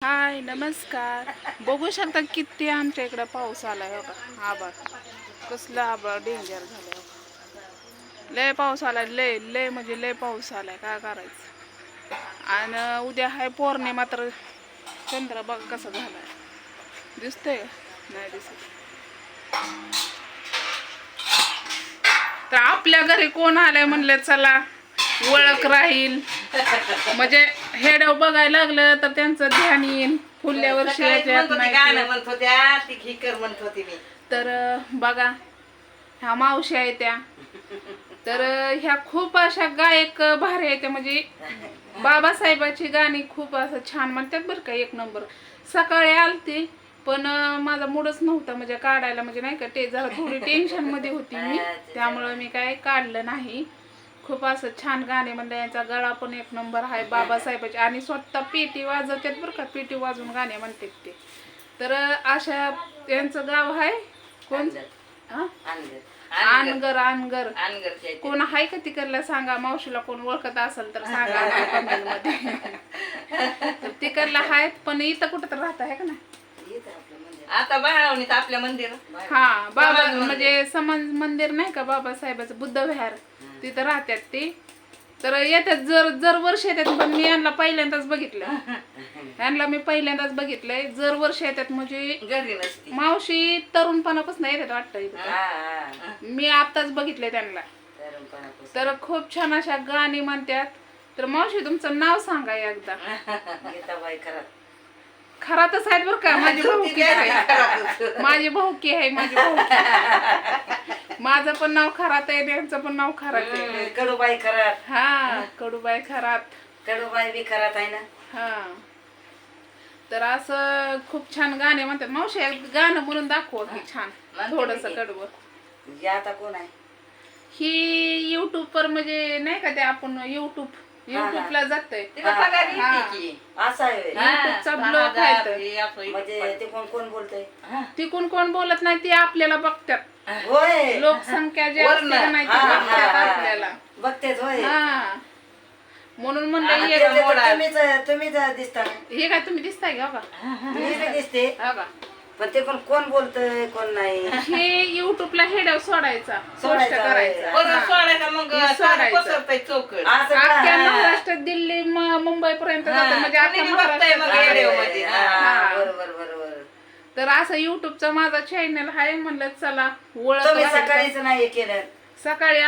हाय नमस्कार. बघू शकता किती आमच्या इकडं पाऊस आलाय बघा. आभाळ कसलं आभाळ डेंजर झालं बघा. लय पाऊस आलाय, लय लय म्हणजे लय पाऊस आलाय. काय करायचं. आणि उद्या हाय पौर्णिमा तर चंद्र बघ कसं झालाय. दिसतंय का? नाही दिसत. तर आपल्या घरी कोण आलंय म्हणलं चला ओळख राहील, म्हणजे हेडव बघायला लागलं तर त्यांचं ध्यान येईल. पुढल्या वर्षी येत नाही तर बघा ह्या मावशी आहे त्या. तर ह्या खूप अशा गायक भारी आहेत, म्हणजे बाबासाहेबाची गाणी खूप असं छान म्हणतात बरं का. एक नंबर. सकाळी आलती पण माझा मूडच नव्हता म्हणजे काढायला, म्हणजे नाही का ते जरा थोडी टेन्शन मध्ये होती मी, त्यामुळं मी काय काढलं नाही. खूप असं छान गाणे म्हणलं. यांचा गळा पण एक नंबर आहे बाबासाहेबाचे, आणि स्वतः पेटी वाजवतात बरं का. पेटी वाजवून गाणे म्हणतात ते. तर अशा त्यांचं गाव आहे कोण, अनगर. अनगर कोण आहे का तिकडला सांगा. मावशीला कोण ओळखत असेल तर सांगा कमेंट मध्ये. तर तिकडला आहेत पण इथं कुठं तर राहत आहे का नाही. आता बाळवणीत आपल्या मंदिर. हा बाबा म्हणजे समाज मंदिर नाही का बाबासाहेबाचं बुद्ध विहार, तिथं राहतात ते. तर येतात जर वर्ष येतात, पण मी यांना पहिल्यांदाच बघितलं. यांना मी पहिल्यांदाच बघितलंय. जर वर्ष येतात म्हणजे घरी नसती. मावशी तरुणपणापासून येतात वाटतं इथं. मी आताच बघितलंय त्यांना. तर खूप छान अशा गाणी म्हणतात. तर मावशी तुमचं नाव सांगा एकदा. गीताबाई खरात. खरातच आहेत बरं का. माझी भाऊकी आहे. माझी भाऊकी आहे. माझी भाऊकी. माझं पण नाव खरात आहे, त्यांचं पण नाव खरात आहे. कडूबाई खरात. हा कडूबाई खरात. कडूबाई बी खरात आहे ना. हा. तर असं खूप छान गाणे म्हणतात. मावशी गाणं म्हणून दाखव की छान थोडस कडवं. आता कोण आहे ही युट्यूब वर, म्हणजे नाही का ते आपण युट्यूबला जातोय. असं आहे. युट्यूबचा ब्लॉग आहे. म्हणजे ते कोण बोलतय. तिकून कोण बोलत नाही, ते आपल्याला बघतात. होय. लोकसंख्या जी असते का नाही ती बघतात आपल्याला. बघतेच होय. हा म्हणून म्हणलं तुम्हीच दिसता. हे काय तुम्ही दिसताय का बघा. मी बी दिसते. हो का. पण ते कोण बोलतय कोण नाही. हे युट्यूबला हेडव सोडायचा, पोस्ट करायचा. चौकट अख्ख्या महाराष्ट्रात दिल्ली मुंबई पर्यंत जातं, म्हणजे अख्ख्या महाराष्ट्रात. बरोबर. तर असं युट्यूबचा माझा चॅनल आहे. म्हणलं चला ओळख. सकाळीच नाही केलं. सकाळी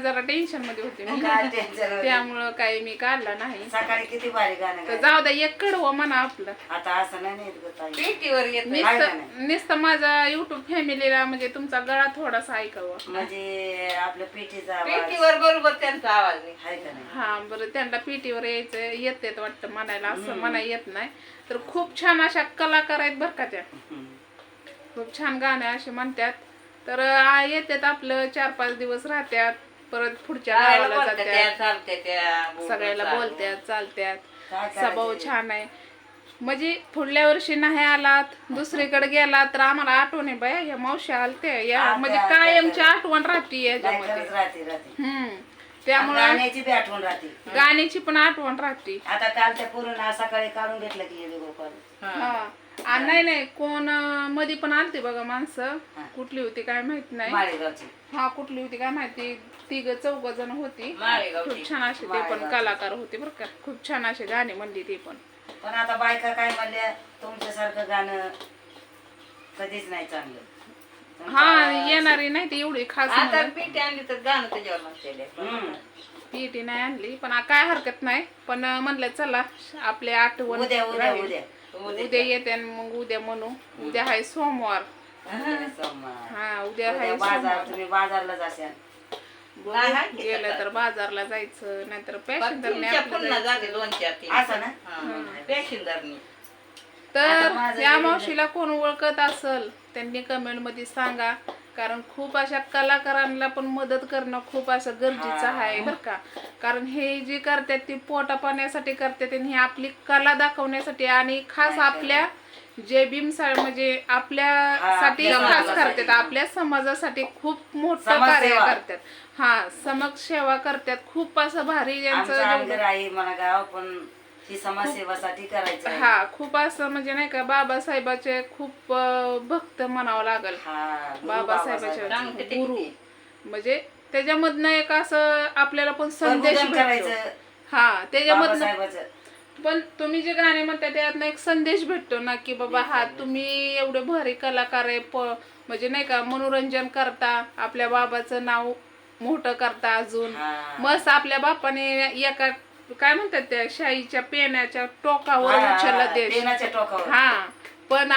जरा टेन्शन मध्ये होते मी, त्यामुळं काही मी काढला नाही. सकाळी किती भारी गाणं. तर जाऊ द्या, एक कडवं म्हणा आपलं. आता असं नाही नुसतं माझा युट्यूब फॅमिलीला म्हणजे तुमचा गळा थोडासा ऐकावा, म्हणजे आपल्या पेटीचा बरोबर त्यांचा आवाज आहे का नाही. हा बरं. त्यांना पेटीवर यायचं येत वाटतं म्हणायला, असं म्हणा येत नाही. तर खूप छान अशा कलाकार आहेत बरं का त्या. खूप छान गाणे असे म्हणतात. तर येतात आपलं 4-5 दिवस राहत्यात, परत पुढच्या गावाला जात्यात, सगळ्याला बोलत्यात चालत्यात. स्वभाव छान आहे. म्हणजे पुढल्या वर्षी नाही आलात, दुसरीकडे गेला तर आम्हाला आठवण आहे बाया या मावशी आलते या, म्हणजे कायमची आठवण राहते याच्यामध्ये. त्यामुळे गाण्याची बी आठवण राहते, गाण्याची पण आठवण राहते. आता कालच्या पूर्ण सकाळी काढून घेतलं की गोपाल. नाही कोण मध्ये पण आलते बघा माणसं. कुठली होती काय माहित नाही. हा कुठली होती काय माहिती. 3-4 जण होती. खूप छान असे ते पण कलाकार होते बरं का. खूप छान असे गाणे म्हणले ते पण. पण आता बायका काय म्हणल्या, तुमच्यासारखं गाणं कधीच नाही चांगलं. हा येणारी नाही ती एवढी खास. आता पीठ आणली तर गाणं त्याच्यावर पीटी नाही आणली पण काय हरकत नाही. पण म्हणलं चला आपले आठवण उद्या येते, मग उद्या म्हणू. उद्या आहे सोमवार. हा उद्या आहे बाजार. तुम्ही बाजारला जाशाल. गेलं तर बाजारला जायचं, नाहीतर तर या मावशीला कोण ओळखत असेल त्यांनी कमेंट मध्ये सांगा. कारण खूप अशा कलाकारांना पण मदत करणं खूप असं गरजेचं आहे बरं का. कारण हे जे करतात ते पोटा पाण्यासाठी करतात, आणि हे आपली कला दाखवण्यासाठी, आणि खास आपल्या जे म्हणजे आपल्यासाठी खास करतात, आपल्या समाजासाठी खूप मोठं कार्य करतात. हा समाज सेवा करतात. खूप असं भारी यांचं मला गाव पण ती समाजसेवासाठी करायचं आहे. हा खूप असं म्हणजे नाही का बाबासाहेबाचे खूप भक्त म्हणावं लागल. हा गुरु बाबासाहेबाचे बाबासाहेबांचे. गुरु म्हणजे त्याच्यामधनं एक असं आपल्याला पण संदेश प्रबोधन भेटतो. करायचं हा त्याच्यामधनं बाबासाहेबाचं. पण तुम्ही जे गाणे म्हणता त्यातनं एक संदेश भेटतो ना की बाबा हा तुम्ही एवढे भारी कलाकार आहे म्हणजे नाही का मनोरंजन करता, आपल्या बाबाचं नाव मोठं करता अजून. हा. मस्त आपल्या बापाने एका काय म्हणतात त्या शाईच्या पेनाच्या टोकावर उचलला देश. पेनाच्या टोकावर हा पण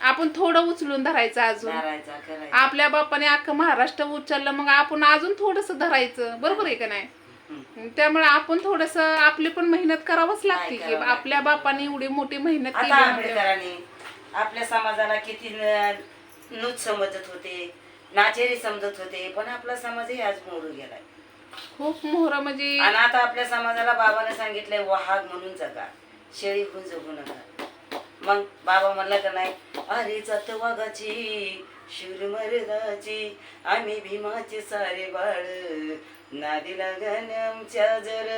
आपण थोडं उचलून धरायचं अजून. धरायचा, करायचा. आपल्या बापाने अख्खं महाराष्ट्र उचललं, मग आपण अजून थोडस धरायचं. बरोबर आहे का नाही? त्यामुळे आपण थोडस आपली पण मेहनत करावंच लागते की करावं आपल्या बापाने एवढी मोठी मेहनत आता केली म्हणजे. आंबेडकरांनी आपल्या समाजाला किती नुच समजत होते, नाचेरी समजत होते, पण आपला समाजही आज मोडून गेलाय. खूप मोहर म्हणजे आणि आता आपल्या समाजाला बाबाने सांगितलंय वाहक म्हणून जगा, शेळी होऊन जगू नका. मग बाबा म्हणला का नाही, अरे जात वाघाची शूर मर्दाची आम्ही भीमाचे सारे बाळ, नादी लागण आमच्या जर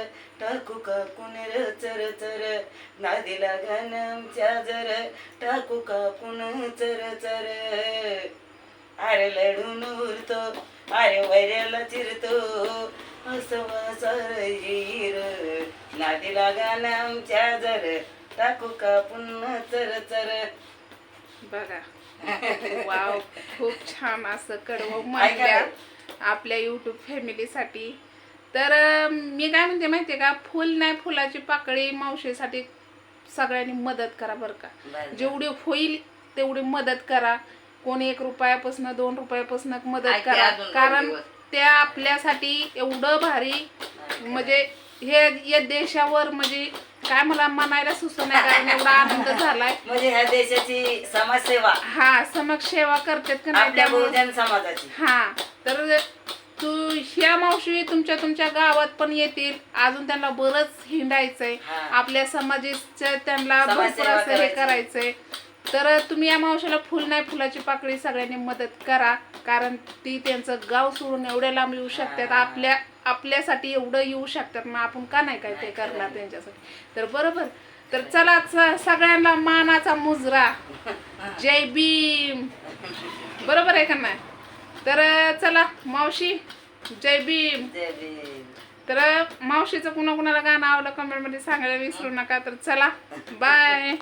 टाकू कापून र चर चर, नादी लागण आमच्या जर टाकू कापून चर चर. अरे लढून उरतो, अरे वैऱ्याला चिरतो, असं वासार नादी लागण आमच्या जर टाकू कापून चर चर. बघा वाव खूप छान असं कडवं म्हणल्या आपल्या युट्यूब फॅमिलीसाठी. तर मी काय म्हणते माहितीये का, फुल नाही फुलाची पाकळी मावशीसाठी सगळ्यांनी मदत करा बरं का. जेवढी होईल तेवढी मदत करा. कोणी 1 रुपयापासून 2 रुपयापासून मदत करा, कारण त्या आपल्यासाठी एवढं भारी म्हणजे हे या देशावर म्हणजे काय मला म्हणायला सुचत नाही, कारण एवढा आनंद झालाय. म्हणजे ह्या देशाची समाजसेवा हा समक्ष सेवा करतात का नाही आपल्या त्यामुळे. बहुजन समाजाची. हा तर ह्या मावशी तुमच्या गावात पण येतील, अजून त्यांना बरंच हिंडायचंय, हा. आपल्या समाजाचं त्यांना भरपूर समाजसेवा असं हे करायची. करायचंय. तर तुम्ही या मावशीला फुल नाही फुलाची पाकळी सगळ्यांनी मदत करा, कारण ती त्यांचं गाव सोडून एवढ्या लांब येऊ शकतात, आपल्यासाठी एवढं येऊ शकतात, मग आपण का नाही काय ते करणार त्यांच्यासाठी. तर बरोबर. तर चला सगळ्यांना मानाचा मुजरा, जय भीम. बरोबर आहे का नाही? तर चला मावशी जय भीम. जय भीम. तर मावशीचं कुणाला गाणं आवडलं कमेंट मध्ये सांगायला विसरू नका. तर चला बाय.